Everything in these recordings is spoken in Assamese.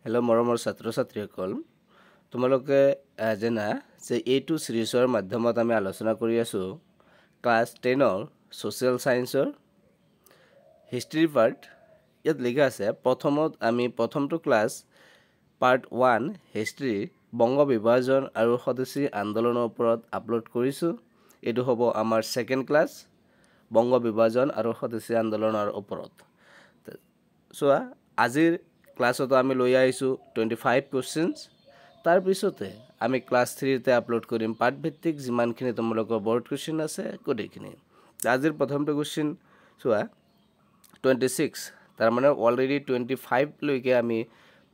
হেল্ল' মৰমৰ ছাত্ৰ ছাত্ৰীসকল তোমালোকে জানা যে এইটো সিৰিজৰ মাধ্যমত আমি আলোচনা কৰি আছো ক্লাছ 10ৰ সোশ্যাল সায়েন্সৰ হিষ্ট্ৰী পাৰ্ট ইয়াত লিখা আছে প্ৰথমটো ক্লাছ পাৰ্ট 1 হিষ্ট্ৰী বংগ বিভাজন আৰু স্বদেশী আন্দোলনৰ ওপৰত আপলোড কৰিছো এটো হ'ব আমাৰ সেকেন্ড ক্লাছ বংগ বিভাজন আৰু স্বদেশী আন্দোলনৰ ওপৰত সোৱা আজিৰ ক্লাছত আমি লৈ আইছো 25 কোৱেশ্চনছ তাৰ পিছতে আমি ক্লাছ 3 তে আপলোড কৰিম পাঠ ভিত্তিক যিমানখিনি তোমালোকৰ বৰ্ড কোৱেশ্চন আছে কোডিখিনি আজিৰ প্ৰথমটো কোৱেশ্চন সোৱা 26 তাৰ মানে অলৰেডি 25 লৈকে আমি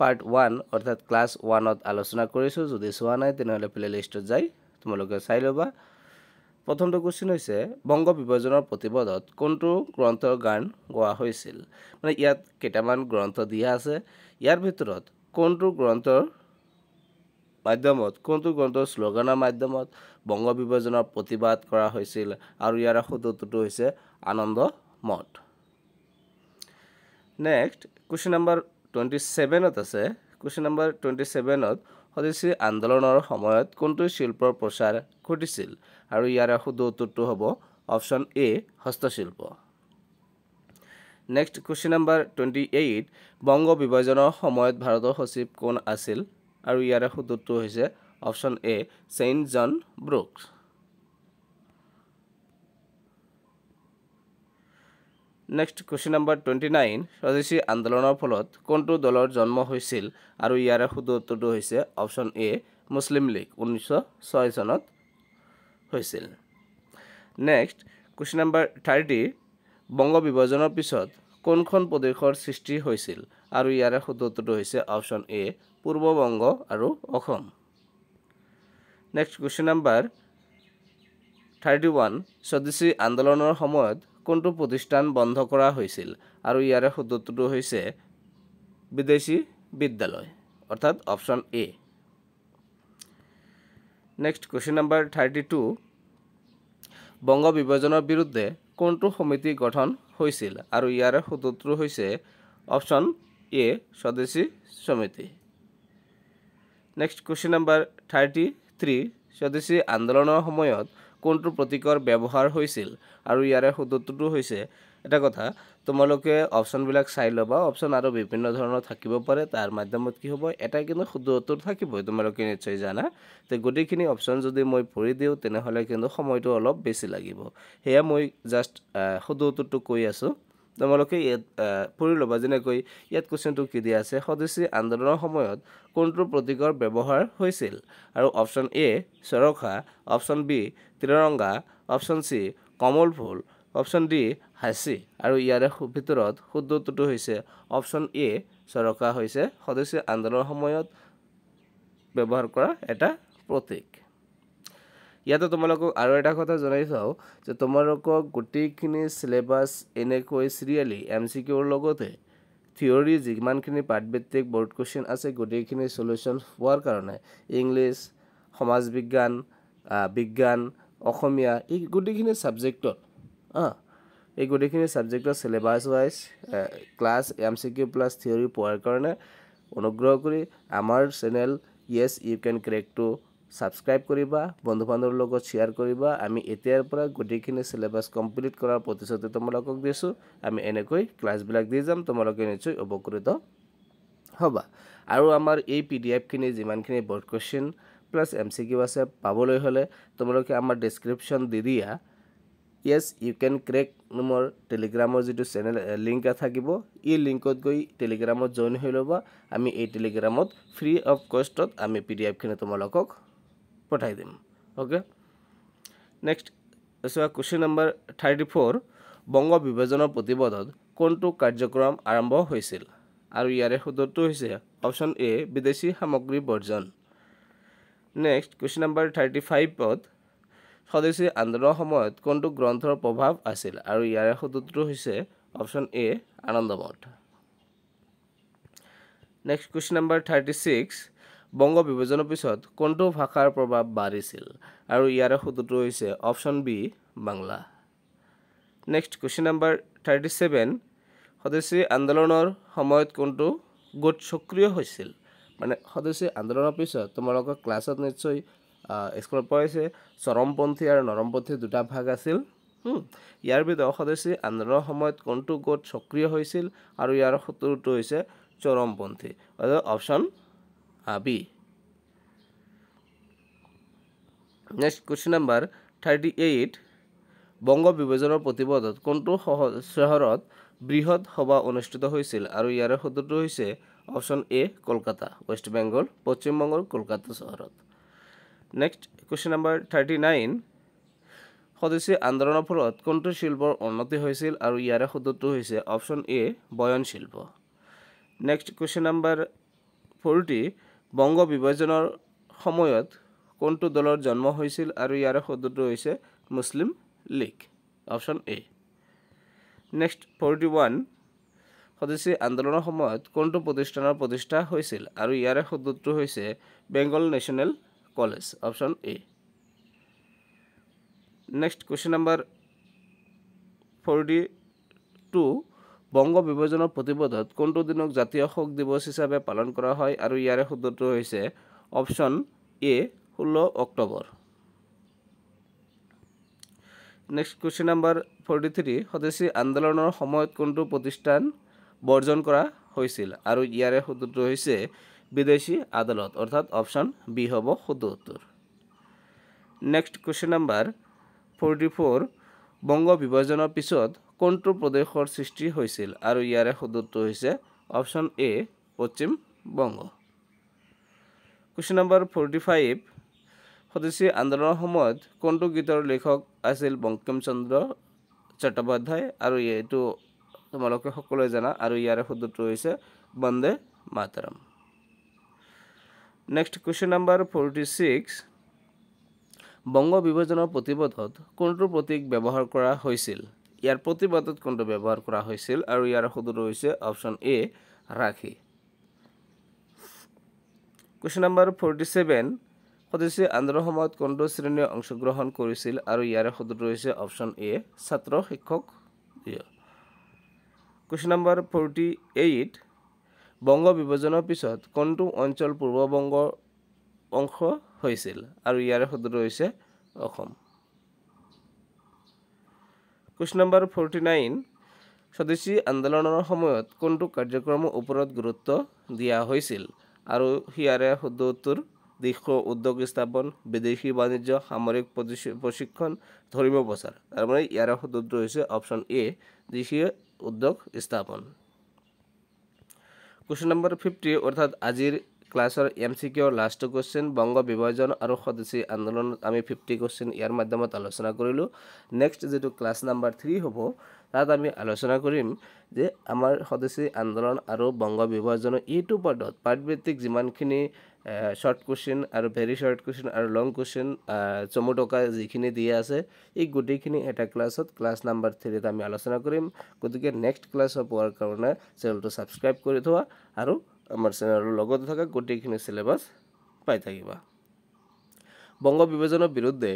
পাৰ্ট 1 অৰ্থাৎ ক্লাছ 1 ত আলোচনা কৰিছো যদি সোৱা নাই তেনেহলে প্লেলিষ্টত যাই তোমালোকে চাই লবা প্ৰথমটো কোৱেশ্চন হৈছে বংগ বিভাজনৰ প্ৰতিবাদত কোনটো গ্ৰন্থৰ গান গোৱা হৈছিল মানে ইয়াত কেইটামান গ্ৰন্থ দিয়া আছে ইয়াৰ ভিতৰত কোনটো গ্ৰন্থৰ শ্লোগানৰ মাধ্যমত বংগ বিভাজনৰ প্ৰতিবাদ কৰা হৈছিল আৰু ইয়াৰ শুদ্ধটো হৈছে আনন্দ মঠ নেক্সট কোৱেশ্চন নম্বৰ 27 ত আছে কোৱেশ্চন নম্বৰ 27 ত স্বদেশী আন্দোলনৰ সময়ত কোনটো শিল্পৰ প্ৰচাৰ ঘটিছিল আৰু ইয়াৰ শুদ্ধটো হ'ব অপচন এ হস্তশিল্প নেক্সট কোৱেশ্চন নম্বৰ 28 বংগ বিভাজনৰ সময়ত ভাৰতৰ সচিব কোন আছিল আৰু ইয়াৰ শুদ্ধটো হৈছে অপচন এ সেইন্ট জন ব্ৰুকছ নেক্সট কোৱেশ্চন নম্বৰ 29 স্বদেশী আন্দোলনৰ ফলত কোনটো দলৰ জন্ম হৈছিল আৰু ইয়াৰ শুদ্ধটো হৈছে অপচন এ মুছলিম লীগ 1906 চনত হৈছিল নেক্সট কোৱেশ্চন নম্বৰ 30 বংগ বিভাজনৰ পিছত কোনখন প্ৰদেশৰ সৃষ্টি হৈছিল আৰু ইয়াৰ শুদ্ধটো হৈছে অপচন এ পূৰ্ব বংগ আৰু অসম নেক্সট কোৱেশ্চন নম্বৰ 31 স্বদেশী আন্দোলনৰ সময়ত কোনটো প্ৰতিষ্ঠান বন্ধ কৰা হৈছিল আৰু ইয়াৰ শুদ্ধটো হৈছে বিদেশী বিদ্যালয় অৰ্থাৎ অপচন এ নেক্সট কোৱেশ্চন নম্বৰ 32 বংগ বিভাজনৰ বিৰুদ্ধে কোনটো সমিতি গঠন হৈছিল আৰু ইয়াৰ শুদ্ধটো হৈছে অপচন এ স্বদেশী সমিতি নেক্সট কোৱেশ্চন নম্বৰ 33 স্বদেশী আন্দোলনৰ সময়ত কোনটো প্ৰতীকৰ ব্যৱহাৰ হৈছিল আৰু ইয়াৰ শুদ্ধটো হৈছে এটা কথা তোমালোকে অপচন বিলাক চাই লবা অপচন আৰু বিভিন্ন ধৰণৰ থাকিব পাৰে তাৰ মাধ্যমত কি হ'ব এটা কিন্তু শুদ্ধ উত্তৰ থাকিব তোমালোকে নিশ্চয় জানা তে গটিখিনি অপচন যদি মই পঢ়ি দিও তেনেহলে কিন্তু সময়টো অলপ বেছি লাগিব হেয়া মই জাস্ট শুদ্ধ উত্তৰটো কৈ আছো তোমালোকে পঢ়ি লবা যেনেকৈ ইয়াত কোৱেশ্চনটো কি দিয়া আছে স্বদেশী আন্দোলনৰ সময়ত কোনটো প্ৰতীকৰ ব্যৱহাৰ হৈছিল আৰু অপচন এ চৰখা অপচন বি ত্ৰিৰংগা অপচন সি কমল ফুল অপচন ডি হাসি আৰু ইয়াৰ ভিতৰত শুদ্ধ উত্তৰটো হৈছে অপচন এ চৰখা হৈছে স্বদেশী আন্দোলনৰ সময়ত ব্যৱহাৰ কৰা এটা প্ৰতীক ইয়াতে তোমালোকক আৰু এটা কথা জনাই চাও যে তোমালোকক গোটেইখিনি সিলেবাস এনেকৈ সিৰিয়ালি এমসিকিউৰ লগতে থিওৰি যিমানখিনি পাঠভিত্তিক বৰ্ড কোৱেশ্চন আছে গোটেইখিনি সলিউশন হোৱাৰ কাৰণে ইংলিশ সমাজ বিজ্ঞান বিজ্ঞান অসমীয়া এই গোটেইখিনি সাবজেক্টৰ এই গোটেইখিনি সাবজেক্টৰ syllabus wise class MCQ plus theory পোৱাৰ কাৰণে অনুগ্ৰহ কৰি আমাৰ channel yes you can crack to subscribe কৰিবা বন্ধু-বান্ধৱৰ লগত শেয়াৰ কৰিবা আমি এতিয়াৰ পৰা গোটেইখিনি সিলেবাস কমপ্লিট কৰাৰ প্ৰতিশ্ৰুতি তোমালোকক দিছো আমি এনেকৈ ক্লাছ বিলাক দি যাম তোমালোকে নিশ্চয় উপকৃত হবা আৰু আমাৰ এই পিডিএফ খিনি যিমানখিনি বৰ্ড কোৱেশ্চন প্লাস এমসিকিউ আছে পাবলৈ হলে তোমালোকে আমাৰ ডেসক্ৰিপচন দি দিয়া yes you can crack number টেলিগ্ৰামৰ যেটো চেনেল লিংক থাকিব এই লিংকত গৈ টেলিগ্ৰামত জয়েন হৈ লবা আমি এই টেলিগ্ৰামত ফ্ৰী অফ কষ্টত আমি পিডিএফ খিনি তোমালোকক পঠাই দিম okay next question number 34 Banga বিভাজনৰ প্ৰতিবাদত কোনটো কাৰ্যক্ৰম আৰম্ভ হৈছিল আৰু ইয়াৰ শুদ্ধটো হৈছে অপচন এ বিদেশী সামগ্ৰী বৰ্জন নেক্সট কোৱেশ্চন নম্বৰ 35 পত স্বদেশী আন্দোলনৰ সময়ত কোনটো গ্ৰন্থৰ প্ৰভাৱ আছিল আৰু ইয়াৰ শুদ্ধটো হৈছে অপচন এ আনন্দ মঠ নেক্সট কোৱেশ্চন নম্বৰ 36 বংগ বিভাজনৰ পিছত কোনটো ভাষাৰ প্ৰভাৱ বাঢ়িছিল আৰু ইয়াৰ শুদ্ধটো হৈছে option B Bangla next question number 37 স্বদেশী আন্দোলনৰ সময়ত কোনটো গোট সক্ৰিয় হৈছিল মানে স্বদেশী আন্দোলনৰ পিছত তোমালোকৰ ক্লাছত নিশ্চয় স্কুলত পঢ়াইছে চৰমপন্থী আৰু নৰমপন্থী দুটা ভাগ আছিল ইয়াৰ ভিতৰত স্বদেশী আন্দোলনৰ সময়ত কোনটো গোট সক্ৰিয় হৈছিল আৰু ইয়াৰ সূত্ৰটো হৈছে চৰমপন্থী অৰ্থাৎ option B next question number 38 বংগ বিভাজনৰ প্ৰতিবাদত কোনটো চহৰত বৃহৎ সভা অনুষ্ঠিত হৈছিল আৰু ইয়াৰ সূত্ৰটো হৈছে option A Kolkata West Bengal পশ্চিম বংগৰ কলকাতা চহৰত নেক্সট কুৱেশ্যন নাম্বাৰ 39 স্বদেশী আন্দোলনৰ ফলত কোনটো শিল্পৰ উন্নতি হৈছিল আৰু ইয়াৰ সূত্ৰটো হৈছে অপশ্যন এ বয়ন শিল্প নেক্সট কুৱেশ্যন নাম্বাৰ 40 বংগ বিভাজনৰ সময়ত কোনটো দলৰ জন্ম হৈছিল আৰু ইয়াৰ সূত্ৰটো হৈছে মুছলিম লীগ অপশ্যন এ নেক্সট 41 স্বদেশী আন্দোলনৰ সময়ত কোনটো প্ৰতিষ্ঠানৰ প্ৰতিষ্ঠা হৈছিল আৰু ইয়াৰ সূত্ৰটো হৈছে Bengal national college option A next question number 42 Banga বিভাজনৰ প্ৰতিবাদত কোনটো দিনক জাতীয় শোক দিৱস হিচাপে পালন কৰা হয় আৰু ইয়াৰ সূত্ৰটো হৈছে অপশ্যন এ 16 অক্টোবৰ নেক্সট কুৱেশ্যন নাম্বাৰ 43 স্বদেশী আন্দোলনৰ সময়ত কোনটো প্ৰতিষ্ঠান বৰ্জন কৰা হৈছিল আৰু ইয়াৰ সূত্ৰটো হৈছে বিদেশী আদালত অৰ্থাৎ অপশ্যন বি হ'ব শুদ্ধ উত্তৰ নেক্সট কুৱেশ্যন নাম্বাৰ 44 বংগ বিভাজনৰ পিছত কোনটো প্ৰদেশৰ সৃষ্টি হৈছিল আৰু ইয়াৰ সূত্ৰটো হৈছে অপশ্যন এ পশ্চিম বংগ কুৱেশ্যন নাম্বাৰ 45 স্বদেশী আন্দোলনৰ সময়ত কোনটো গীতৰ লেখক আছিল বংকিম চন্দ্ৰ চট্টোপাধ্যায় আৰু এইটো তোমালোকে সকলোৱে জানা আৰু ইয়াৰ সূত্ৰটো হৈছে Vande Mataram next question number 46 Banga বিভাজনৰ প্ৰতিবাদত কোনটো প্ৰতীক ব্যৱহাৰ কৰা হৈছিল ইয়াৰ প্ৰতিবাদত কোনটো ব্যৱহাৰ কৰা হৈছিল আৰু ইয়াৰ সূত্ৰটো হৈছে অপশ্যন এ ৰাখি কুৱেশ্যন নাম্বাৰ 47 স্বদেশী আন্দোলনৰ সময়ত কোনটো শ্ৰেণীয়ে অংশগ্ৰহণ কৰিছিল আৰু ইয়াৰ সূত্ৰটো হৈছে অপশ্যন এ ছাত্ৰ শিক্ষক কুৱেশ্যন নাম্বাৰ 48 বংগ বিভাজনৰ পিছত কোনটো অঞ্চল পূৰ্ব বংগৰ অংশ হৈছিল আৰু ইয়াৰ সূত্ৰটো হৈছে অসম কুৱেশ্যন নাম্বাৰ 49 স্বদেশী আন্দোলনৰ সময়ত কোনটো কাৰ্যক্ৰমৰ ওপৰত গুৰুত্ব দিয়া হৈছিল আৰু ইয়াৰ সূত্ৰটোৰ দিশ উদ্যোগ স্থাপন বিদেশী বাণিজ্য সামৰিক প্ৰশিক্ষণ ধৰ্মীয় প্ৰচাৰ তাৰমানে ইয়াৰ সূত্ৰটো হৈছে অপশ্যন এ দিশী উদ্যোগ স্থাপন কুৱেশ্যন নাম্বাৰ 50 অৰ্থাৎ আজিৰ ক্লাছৰ MCQ লাষ্ট কুৱেশ্যন বংগ বিভাজন আৰু স্বদেশী আন্দোলনত আমি 50 কুৱেশ্যন ইয়াৰ মাধ্যমত আলোচনা কৰিলোঁ নেক্সট যেটো ক্লাছ নাম্বাৰ 3 হ'ব তাত আমি আলোচনা কৰিম যে আমাৰ স্বদেশী আন্দোলন আৰু বংগ বিভাজনৰ এইটো পাৰ্টত পাৰ্টভিত্তিক যিমানখিনি শৰ্ট কুৱেশ্যন আৰু ভেৰি শৰ্ট কুৱেশ্যন আৰু লং কুৱেশ্যন চমুটকা যিখিনি দিয়া আছে এই গোটেইখিনি এটা ক্লাছত ক্লাছ নাম্বাৰ 3 ত আমি আলোচনা কৰিম গতিকে নেক্সট ক্লাছ পোৱাৰ কাৰণে চেনেলটো সাবস্ক্ৰাইব কৰি থোৱা আৰু আমাৰ চেনেলৰ লগত থকা গোটেইখিনি সিলেবাস পাই থাকিবা বংগ বিভাজনৰ বিৰুদ্ধে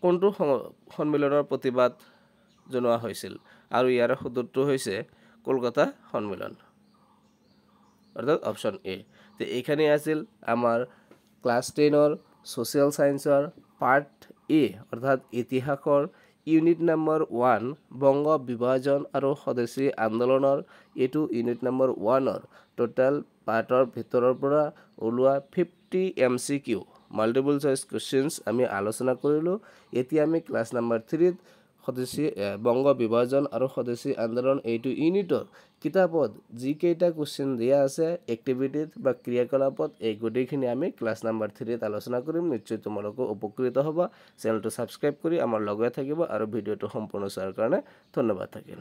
কোনটো সন্মিলনৰ প্ৰতিবাদ জনোৱা হৈছিল আৰু ইয়াৰ সূত্ৰটো হৈছে কলকাতা সন্মিলন অৰ্থাৎ অপশ্যন এ তে এইখানে আছিল আমাৰ ক্লাছ 10 ৰ সোশ্যাল সায়েন্সৰ পাৰ্ট এ অৰ্থাৎ ইতিহাসৰ ইউনিট নম্বৰ 1 বংগ বিভাজন আৰু স্বদেশী আন্দোলনৰ এটো ইউনিট নম্বৰ 1 ৰ টোটাল পাৰ্টৰ ভিতৰৰ পৰা ওলোৱা 50 MCQ মাল্টিপল চইচ কোৱেশ্চনছ আমি আলোচনা কৰিলো এতিয়া আমি ক্লাছ নম্বৰ 3 ত স্বদেশী বংগ বিভাজন আৰু স্বদেশী আন্দোলন এইটো ইউনিটৰ কিতাপত যি কেইটা কোৱেশ্চন দিয়া আছে এক্টিভিটিত বা ক্ৰিয়াকলাপত এই গোটেইখিনি আমি ক্লাছ নম্বৰ 3 ত আলোচনা কৰিম নিশ্চয় তোমালোক উপকৃত হ'বা চেনেলটো সাবস্ক্ৰাইব কৰি আমাৰ লগে থাকিব আৰু ভিডিওটো সম্পূৰ্ণ চোৱাৰ কাৰণে ধন্যবাদ থাকিল